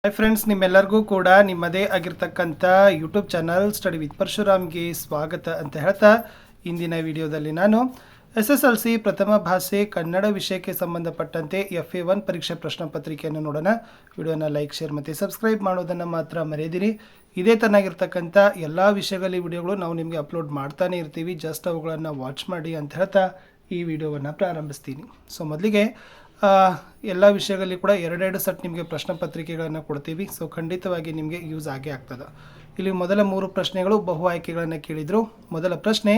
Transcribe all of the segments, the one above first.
Hi friends, ನಿಮ್ಮೆಲ್ಲರಿಗೂ ಕೂಡ ನಿಮ್ಮದೇ ಆಗಿರ್ತಕ್ಕಂಥ ಯೂಟ್ಯೂಬ್ ಚಾನಲ್ ಸ್ಟಡಿ ವಿತ್ ಪರಶುರಾಮ್ಗೆ ಸ್ವಾಗತ ಅಂತ ಹೇಳ್ತಾ ಇಂದಿನ ವಿಡಿಯೋದಲ್ಲಿ ನಾನು SSLC ಪ್ರಥಮ ಭಾಷೆ ಕನ್ನಡ ವಿಷಯಕ್ಕೆ ಸಂಬಂಧಪಟ್ಟಂತೆ FA1 ಪರೀಕ್ಷೆ ಪ್ರಶ್ನೆ ಪತ್ರಿಕೆಯನ್ನು ನೋಡೋಣ. ವಿಡಿಯೋನ ಲೈಕ್, ಶೇರ್ ಮತ್ತು ಸಬ್ಸ್ಕ್ರೈಬ್ ಮಾಡೋದನ್ನು ಮಾತ್ರ ಮರೆಯದಿರಿ. ಇದೇ ತನ್ನಾಗಿರ್ತಕ್ಕಂಥ ಎಲ್ಲ ವಿಷಯಗಳ ವಿಡಿಯೋಗಳು ನಾವು ನಿಮಗೆ ಅಪ್ಲೋಡ್ ಮಾಡ್ತಾನೆ ಇರ್ತೀವಿ. ಜಸ್ಟ್ ಅವುಗಳನ್ನು ವಾಚ್ ಮಾಡಿ ಅಂತ ಹೇಳ್ತಾ ಈ ವಿಡಿಯೋವನ್ನು ಪ್ರಾರಂಭಿಸ್ತೀನಿ. ಸೊ ಮೊದಲಿಗೆ ಎಲ್ಲ ವಿಷಯಗಳಲ್ಲಿ ಕೂಡ ಎರಡೆರಡು ಸೆಟ್ ನಿಮಗೆ ಪ್ರಶ್ನೆ ಪತ್ರಿಕೆಗಳನ್ನು ಕೊಡ್ತೀವಿ. ಸೊ ಖಂಡಿತವಾಗಿ ನಿಮಗೆ ಯೂಸ್ ಆಗೇ ಆಗ್ತದೆ. ಇಲ್ಲಿ ಮೊದಲ 3 ಪ್ರಶ್ನೆಗಳು ಬಹು ಆಯ್ಕೆಗಳನ್ನು ಕೇಳಿದರು. ಮೊದಲ ಪ್ರಶ್ನೆ,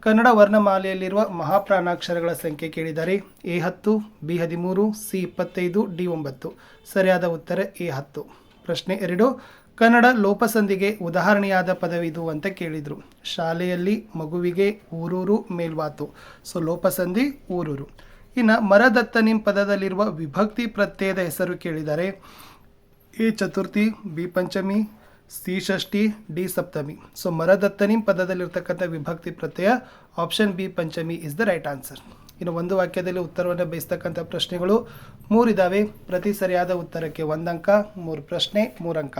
ಕನ್ನಡ ವರ್ಣಮಾಲೆಯಲ್ಲಿರುವ ಮಹಾಪ್ರಾಣಾಕ್ಷರಗಳ ಸಂಖ್ಯೆ ಕೇಳಿದ್ದಾರೆ. A10, B13, C25, D9. ಸರಿಯಾದ ಉತ್ತರ A10. ಪ್ರಶ್ನೆ 2, ಕನ್ನಡ ಲೋಪಸಂಧಿಗೆ ಉದಾಹರಣೆಯಾದ ಪದವಿದು ಅಂತ ಕೇಳಿದರು. ಶಾಲೆಯಲ್ಲಿ ಮಗುವಿಗೆ ಊರೂರು ಮೇಲ್ವಾತು. ಸೊ ಲೋಪಸಂಧಿ ಊರೂರು. ಇನ್ನು ಮರದತ್ತನಿಂ ಪದದಲ್ಲಿರುವ ವಿಭಕ್ತಿ ಪ್ರತ್ಯಯದ ಹೆಸರು ಕೇಳಿದ್ದಾರೆ. A ಚತುರ್ಥಿ, B ಪಂಚಮಿ, C ಷಷ್ಠಿ, D ಸಪ್ತಮಿ. ಸೊ ಮರದತ್ತನಿಂ ಪದದಲ್ಲಿರ್ತಕ್ಕಂಥ ವಿಭಕ್ತಿ ಪ್ರತ್ಯಯ ಆಪ್ಷನ್ B ಪಂಚಮಿ ಇಸ್ ದ ರೈಟ್ ಆನ್ಸರ್. ಇನ್ನು ಒಂದು ವಾಕ್ಯದಲ್ಲಿ ಉತ್ತರವನ್ನು ಬಯಸ್ತಕ್ಕಂಥ ಪ್ರಶ್ನೆಗಳು 3 ಇದ್ದಾವೆ. ಪ್ರತಿ ಸರಿಯಾದ ಉತ್ತರಕ್ಕೆ 1 ಅಂಕ. 3 ಪ್ರಶ್ನೆ 3 ಅಂಕ.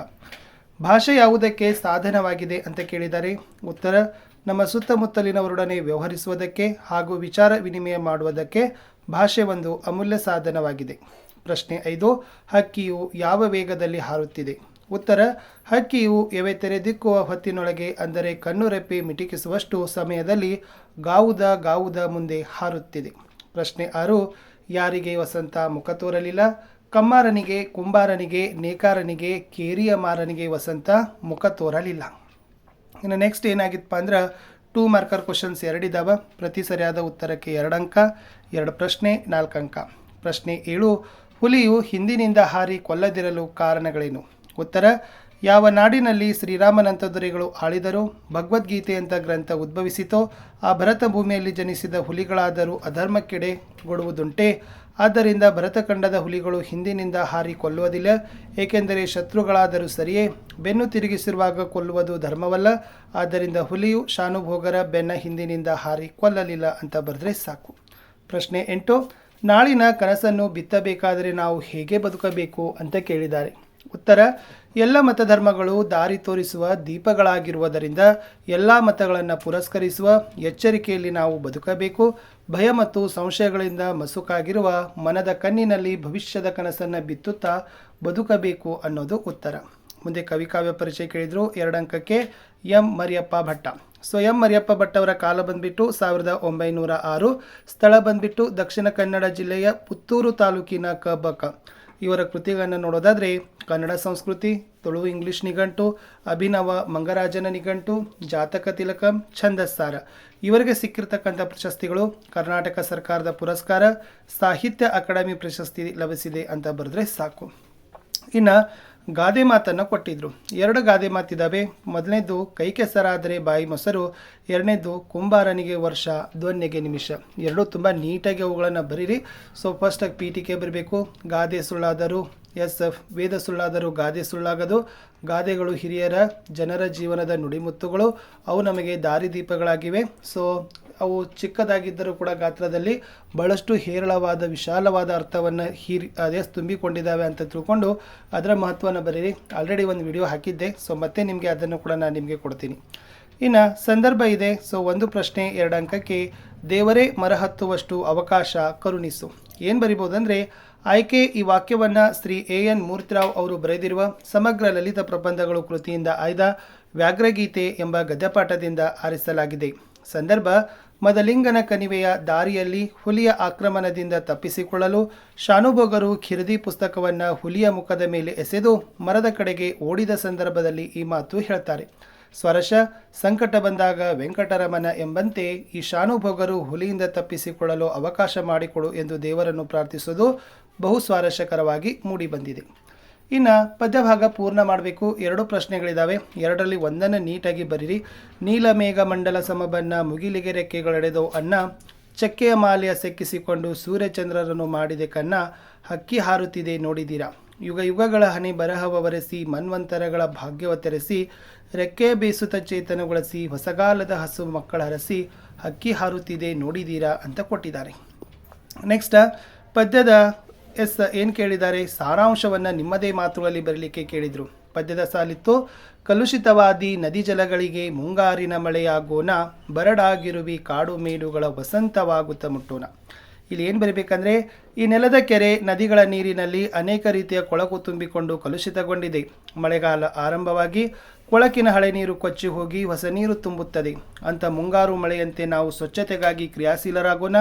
ಭಾಷೆ ಯಾವುದಕ್ಕೆ ಸಾಧನವಾಗಿದೆ ಅಂತ ಕೇಳಿದ್ದಾರೆ. ಉತ್ತರ, ನಮ್ಮ ಸುತ್ತಮುತ್ತಲಿನವರೊಡನೆ ವ್ಯವಹರಿಸುವುದಕ್ಕೆ ಹಾಗೂ ವಿಚಾರ ವಿನಿಮಯ ಮಾಡುವುದಕ್ಕೆ ಭಾಷೆ ಒಂದು ಅಮೂಲ್ಯ ಸಾಧನವಾಗಿದೆ. ಪ್ರಶ್ನೆ 5, ಹಕ್ಕಿಯು ಯಾವ ವೇಗದಲ್ಲಿ ಹಾರುತ್ತಿದೆ. ಉತ್ತರ, ಹಕ್ಕಿಯು ಎವೆ ತೆರೆದಿಕ್ಕುವ ಹೊತ್ತಿನೊಳಗೆ, ಅಂದರೆ ಕಣ್ಣುರೆಪ್ಪೆ ಮಿಟಿಕಿಸುವಷ್ಟು ಸಮಯದಲ್ಲಿ ಗಾವುದ ಮುಂದೆ ಹಾರುತ್ತಿದೆ. ಪ್ರಶ್ನೆ 6, ಯಾರಿಗೆ ವಸಂತ ಮುಖ ತೋರಲಿಲ್ಲ. ಕಮ್ಮಾರನಿಗೆ, ಕುಂಬಾರನಿಗೆ, ನೇಕಾರನಿಗೆ, ಕೇರಿಯ ಮಾರನಿಗೆ ವಸಂತ ಮುಖ ತೋರಲಿಲ್ಲ. ಇನ್ನು ನೆಕ್ಸ್ಟ್ ಏನಾಗಿತ್ತಪ್ಪ ಅಂದ್ರೆ 2 ಮಾರ್ಕರ್ ಕ್ವಶನ್ಸ್ 2 ಇದ್ದಾವೆ. ಪ್ರತಿ ಸರಿಯಾದ ಉತ್ತರಕ್ಕೆ 2 ಅಂಕ. 2 ಪ್ರಶ್ನೆ 4 ಅಂಕ. ಪ್ರಶ್ನೆ 7, ಹುಲಿಯು ಹಿಂದಿನಿಂದ ಹಾರಿ ಕೊಲ್ಲದಿರಲು ಕಾರಣಗಳೇನು. ಉತ್ತರ, ಯಾವ ನಾಡಿನಲ್ಲಿ ಶ್ರೀರಾಮನಂತ ದೊರೆಗಳು ಆಳಿದರು, ಭಗವದ್ಗೀತೆಯಂಥ ಗ್ರಂಥ ಉದ್ಭವಿಸಿತೋ ಆ ಭರತ ಭೂಮಿಯಲ್ಲಿ ಜನಿಸಿದ ಹುಲಿಗಳಾದರೂ ಅಧರ್ಮಕ್ಕೆಡೆ ಗೊಡುವುದುಂಟೆ. ಆದ್ದರಿಂದ ಭರತಖಂಡದ ಹುಲಿಗಳು ಹಿಂದಿನಿಂದ ಹಾರಿ ಕೊಲ್ಲುವುದಿಲ್ಲ, ಏಕೆಂದರೆ ಶತ್ರುಗಳಾದರೂ ಸರಿಯೇ ಬೆನ್ನು ತಿರುಗಿಸಿರುವಾಗ ಕೊಲ್ಲುವುದು ಧರ್ಮವಲ್ಲ. ಆದ್ದರಿಂದ ಹುಲಿಯು ಶಾನುಭೋಗರ ಬೆನ್ನ ಹಿಂದಿನಿಂದ ಹಾರಿ ಕೊಲ್ಲಲಿಲ್ಲ ಅಂತ ಬರೆದ್ರೆ ಸಾಕು. ಪ್ರಶ್ನೆ 8, ನಾಳಿನ ಕನಸನ್ನು ಬಿತ್ತಬೇಕಾದರೆ ನಾವು ಹೇಗೆ ಬದುಕಬೇಕು ಅಂತ ಕೇಳಿದ್ದಾರೆ. ಉತ್ತರ, ಎಲ್ಲ ಮತಧರ್ಮಗಳು ದಾರಿ ತೋರಿಸುವ ದೀಪಗಳಾಗಿರುವುದರಿಂದ ಎಲ್ಲ ಮತಗಳನ್ನು ಪುರಸ್ಕರಿಸುವ ಎಚ್ಚರಿಕೆಯಲ್ಲಿ ನಾವು ಬದುಕಬೇಕು. ಭಯ ಮತ್ತು ಸಂಶಯಗಳಿಂದ ಮಸುಕಾಗಿರುವ ಮನದ ಕಣ್ಣಿನಲ್ಲಿ ಭವಿಷ್ಯದ ಕನಸನ್ನು ಬಿತ್ತುತ್ತಾ ಬದುಕಬೇಕು ಅನ್ನೋದು ಉತ್ತರ. ಮುಂದೆ ಕವಿಕಾವ್ಯ ಪರಿಚಯ ಕೇಳಿದರು. 2 ಅಂಕಕ್ಕೆ M Mariyappa Bhatta. So M Mariyappa Bhat ಅವರ ಕಾಲ ಬಂದ್ಬಿಟ್ಟು 1906. ಸ್ಥಳ ಬಂದ್ಬಿಟ್ಟು ದಕ್ಷಿಣ ಕನ್ನಡ ಜಿಲ್ಲೆಯ ಪುತ್ತೂರು ತಾಲೂಕಿನ ಕಬಕ. ಇವರ ಕೃತಿಗಳನ್ನು ನೋಡೋದಾದರೆ ಕನ್ನಡ ಸಂಸ್ಕೃತಿ, ತುಳು ಇಂಗ್ಲಿಷ್ ನಿಘಂಟು, ಅಭಿನವ ಮಂಗರಾಜನ ನಿಘಂಟು, ಜಾತಕ ತಿಲಕಂ, ಛಂದಸ್ಸಾರ. ಇವರಿಗೆ ಸಿಕ್ಕಿರ್ತಕ್ಕಂಥ ಪ್ರಶಸ್ತಿಗಳು ಕರ್ನಾಟಕ ಸರ್ಕಾರದ ಪುರಸ್ಕಾರ, ಸಾಹಿತ್ಯ ಅಕಾಡೆಮಿ ಪ್ರಶಸ್ತಿ ಲಭಿಸಿದೆ ಅಂತ ಬರೆದ್ರೆ ಸಾಕು. ಇನ್ನು ಗಾದೆ ಮಾತನ್ನು ಕೊಟ್ಟಿದ್ರು. 2 ಗಾದೆ ಮಾತಿದ್ದಾವೆ. ಮೊದಲನೇದು ಕೈ ಕೆಸರಾದರೆ ಬಾಯಿ ಮೊಸರು, 2ನೇದು ಕುಂಬಾರನಿಗೆ ವರ್ಷ ಧ್ವನ್ಯಗೆ ನಿಮಿಷ. 2 ತುಂಬ ನೀಟಾಗಿ ಅವುಗಳನ್ನು ಬರೀರಿ. ಸೊ ಫಸ್ಟಾಗಿ ಪೀಠಿಕೆ ಬರಬೇಕು. ಗಾದೆ ಸುಳ್ಳಾದರೂ SF, ವೇದ ಸುಳ್ಳಾದರೂ ಗಾದೆ ಸುಳ್ಳಾಗದು. ಗಾದೆಗಳು ಹಿರಿಯರ ಜನರ ಜೀವನದ ನುಡಿಮುತ್ತುಗಳು. ಅವು ನಮಗೆ ದಾರಿದೀಪಗಳಾಗಿವೆ. ಸೊ ಅವು ಚಿಕ್ಕದಾಗಿದ್ದರೂ ಕೂಡ ಗಾತ್ರದಲ್ಲಿ ಬಹಳಷ್ಟು ಹೇರಳವಾದ ವಿಶಾಲವಾದ ಅರ್ಥವನ್ನು ಅದೇ ತುಂಬಿಕೊಂಡಿದ್ದಾವೆ ಅಂತ ತಿಳ್ಕೊಂಡು ಅದರ ಮಹತ್ವವನ್ನು ಬರೀರಿ. ಆಲ್ರೆಡಿ ಒಂದು ವಿಡಿಯೋ ಹಾಕಿದ್ದೆ. ಸೊ ಮತ್ತೆ ನಿಮಗೆ ಅದನ್ನು ಕೂಡ ನಾನು ನಿಮಗೆ ಕೊಡ್ತೀನಿ. ಇನ್ನು ಸಂದರ್ಭ ಇದೆ. ಸೊ 1 ಪ್ರಶ್ನೆ 2 ಅಂಕಕ್ಕೆ ದೇವರೇ ಮರ ಹತ್ತುವಷ್ಟು ಅವಕಾಶ ಕರುಣಿಸು. ಏನು ಬರಿಬೋದಂದರೆ ಆಯ್ಕೆ, ಈ ವಾಕ್ಯವನ್ನು ಶ್ರೀ AN ಮೂರ್ತಿರಾವ್ ಅವರು ಬರೆದಿರುವ ಸಮಗ್ರ ಲಲಿತ ಪ್ರಬಂಧಗಳು ಕೃತಿಯಿಂದ ಆಯ್ದ ವ್ಯಾಘ್ರಗೀತೆ ಎಂಬ ಗದ್ಯಪಾಠದಿಂದ ಆರಿಸಲಾಗಿದೆ. ಸಂದರ್ಭ, ಮದಲಿಂಗನ ಕಣಿವೆಯ ದಾರಿಯಲ್ಲಿ ಹುಲಿಯ ಆಕ್ರಮಣದಿಂದ ತಪ್ಪಿಸಿಕೊಳ್ಳಲು ಶಾನುಭೋಗರು ಖಿರದಿ ಪುಸ್ತಕವನ್ನು ಹುಲಿಯ ಮುಖದ ಮೇಲೆ ಎಸೆದು ಮರದ ಕಡೆಗೆ ಓಡಿದ ಸಂದರ್ಭದಲ್ಲಿ ಈ ಮಾತು ಹೇಳ್ತಾರೆ. ಸ್ವರಶ, ಸಂಕಟ ಬಂದಾಗ ವೆಂಕಟರಮಣ ಎಂಬಂತೆ ಈ ಶಾನುಭೋಗರು ಹುಲಿಯಿಂದ ತಪ್ಪಿಸಿಕೊಳ್ಳಲು ಅವಕಾಶ ಮಾಡಿಕೊಡು ಎಂದು ದೇವರನ್ನು ಪ್ರಾರ್ಥಿಸುವುದು ಬಹು ಸ್ವಾರಸ್ಯಕರವಾಗಿ ಮೂಡಿಬಂದಿದೆ. ಇನ್ನು ಪದ್ಯಭಾಗ ಪೂರ್ಣ ಮಾಡಬೇಕು. 2 ಪ್ರಶ್ನೆಗಳಿದ್ದಾವೆ. 2ರಲ್ಲಿ 1ನ್ನು ನೀಟಾಗಿ ಬರೀರಿ. ನೀಲಮೇಘ ಮಂಡಲ ಸಮಬನ್ನ ಮುಗಿಲಿಗೆ ರೆಕ್ಕೆಗಳೆಡೆದವು ಅನ್ನ, ಚಕ್ಕೆಯ ಮಾಲೆಯ ಸೆಕ್ಕಿಸಿಕೊಂಡು ಸೂರ್ಯಚಂದ್ರರನ್ನು ಮಾಡಿದೆ ಕನ್ನ, ಹಕ್ಕಿ ಹಾರುತ್ತಿದೆ ನೋಡಿದ್ದೀರಾ. ಯುಗ ಯುಗಗಳ ಹನಿ ಬರಹವರೆಸಿ ಮನ್ವಂತರಗಳ ಭಾಗ್ಯವತೆರೆಸಿ, ರೆಕ್ಕೆ ಬೇಸುತ್ತ ಚೇತನಗೊಳಿಸಿ, ಹೊಸಗಾಲದ ಹಸು ಮಕ್ಕಳ ಹರಸಿ, ಹಕ್ಕಿ ಹಾರುತ್ತಿದೆ ನೋಡಿದ್ದೀರಾ ಅಂತ ಕೊಟ್ಟಿದ್ದಾರೆ. ನೆಕ್ಸ್ಟ್ ಪದ್ಯದ ಏನು ಕೇಳಿದ್ದಾರೆ, ಸಾರಾಂಶವನ್ನು ನಿಮ್ಮದೇ ಮಾತುಗಳಲ್ಲಿ ಬರಲಿಕ್ಕೆ ಕೇಳಿದರು. ಪದ್ಯದ ಸಾಲಿತ್ತು, ಕಲುಷಿತವಾದಿ ನದಿ ಜಲಗಳಿಗೆ ಮುಂಗಾರಿನ ಮಳೆಯಾಗೋಣ, ಬರಡಾಗಿರುವಿ ಕಾಡು ಮೇಡುಗಳ ವಸಂತವಾಗುತ್ತ ಮುಟ್ಟೋಣ. ಇಲ್ಲಿ ಏನು ಬರೀಬೇಕಂದ್ರೆ, ಈ ನೆಲದ ಕೆರೆ ನದಿಗಳ ನೀರಿನಲ್ಲಿ ಅನೇಕ ರೀತಿಯ ಕೊಳಕು ತುಂಬಿಕೊಂಡು ಕಲುಷಿತಗೊಂಡಿದೆ. ಮಳೆಗಾಲ ಆರಂಭವಾಗಿ ಕೊಳಕಿನ ಹಳೆ ನೀರು ಕೊಚ್ಚಿ ಹೋಗಿ ಹೊಸ ನೀರು ತುಂಬುತ್ತದೆ. ಅಂಥ ಮುಂಗಾರು ಮಳೆಯಂತೆ ನಾವು ಸ್ವಚ್ಛತೆಗಾಗಿ ಕ್ರಿಯಾಶೀಲರಾಗೋಣ.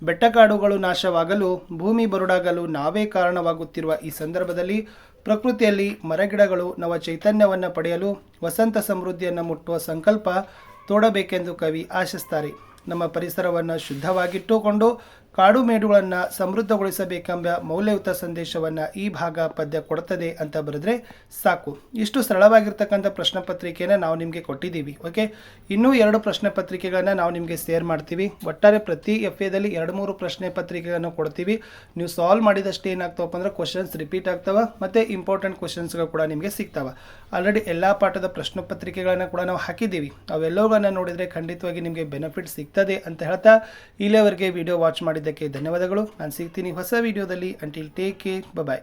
ಬೆಟ್ಟಕಾಡುಗಳು ನಾಶವಾಗಲು, ಭೂಮಿ ಬರುಡಾಗಲು ನಾವೇ ಕಾರಣವಾಗುತ್ತಿರುವ ಈ ಸಂದರ್ಭದಲ್ಲಿ ಪ್ರಕೃತಿಯಲ್ಲಿ ಮರಗಿಡಗಳು ನವ ಚೈತನ್ಯವನ್ನು ಪಡೆಯಲು ವಸಂತ ಸಮೃದ್ಧಿಯನ್ನು ಮುಟ್ಟುವ ಸಂಕಲ್ಪ ತೋಡಬೇಕೆಂದು ಕವಿ ಆಶಿಸ್ತಾರೆ. ನಮ್ಮ ಪರಿಸರವನ್ನು ಶುದ್ಧವಾಗಿಟ್ಟುಕೊಂಡು ಕಾಡು ಮೇಡುಗಳನ್ನು ಸಮೃದ್ಧಗೊಳಿಸಬೇಕೆಂಬ ಮೌಲ್ಯಯುತ ಸಂದೇಶವನ್ನು ಈ ಭಾಗ ಪದ್ಯ ಕೊಡುತ್ತದೆ ಅಂತ ಬರೆದ್ರೆ ಸಾಕು. ಇಷ್ಟು ಸರಳವಾಗಿರ್ತಕ್ಕಂಥ ಪ್ರಶ್ನೆ ಪತ್ರಿಕೆಯನ್ನು ನಾವು ನಿಮಗೆ ಕೊಟ್ಟಿದ್ದೀವಿ. ಓಕೆ, ಇನ್ನೂ 2 ಪ್ರಶ್ನೆ ಪತ್ರಿಕೆಗಳನ್ನು ನಾವು ನಿಮಗೆ ಶೇರ್ ಮಾಡ್ತೀವಿ. ಒಟ್ಟಾರೆ ಪ್ರತಿ FAದಲ್ಲಿ 2-3 ಪ್ರಶ್ನೆ ಪತ್ರಿಕೆಗಳನ್ನು ಕೊಡ್ತೀವಿ. ನೀವು ಸಾಲ್ವ್ ಮಾಡಿದಷ್ಟು ಏನಾಗ್ತವಪ್ಪ ಅಂದ್ರೆ ಕ್ವಶನ್ಸ್ ರಿಪೀಟ್ ಆಗ್ತವೆ ಮತ್ತು ಇಂಪಾರ್ಟೆಂಟ್ ಕ್ವಶನ್ಸ್ಗಳು ಕೂಡ ನಿಮಗೆ ಸಿಗ್ತವೆ. ಆಲ್ರೆಡಿ ಎಲ್ಲ ಪಾಠದ ಪ್ರಶ್ನೆ ಪತ್ರಿಕೆಗಳನ್ನು ಕೂಡ ನಾವು ಹಾಕಿದ್ದೀವಿ. ಅವೆಲ್ಲವುಗಳನ್ನು ನೋಡಿದರೆ ಖಂಡಿತವಾಗಿ ನಿಮಗೆ ಬೆನಿಫಿಟ್ ಸಿಗ್ತದೆ ಅಂತ ಹೇಳ್ತಾ ಇಲ್ಲಿಯವರೆಗೆ ವಿಡಿಯೋ ವಾಚ್ ಮಾಡಿದ್ದಕ್ಕೆ ಧನ್ಯವಾದಗಳು. ನಾನು ಸಿಗ್ತೀನಿ ಹೊಸ ವಿಡಿಯೋದಲ್ಲಿ. ಅಂಟಿಲ್ ಟೇಕ್ ಕೇರ್, ಬಾಯ್.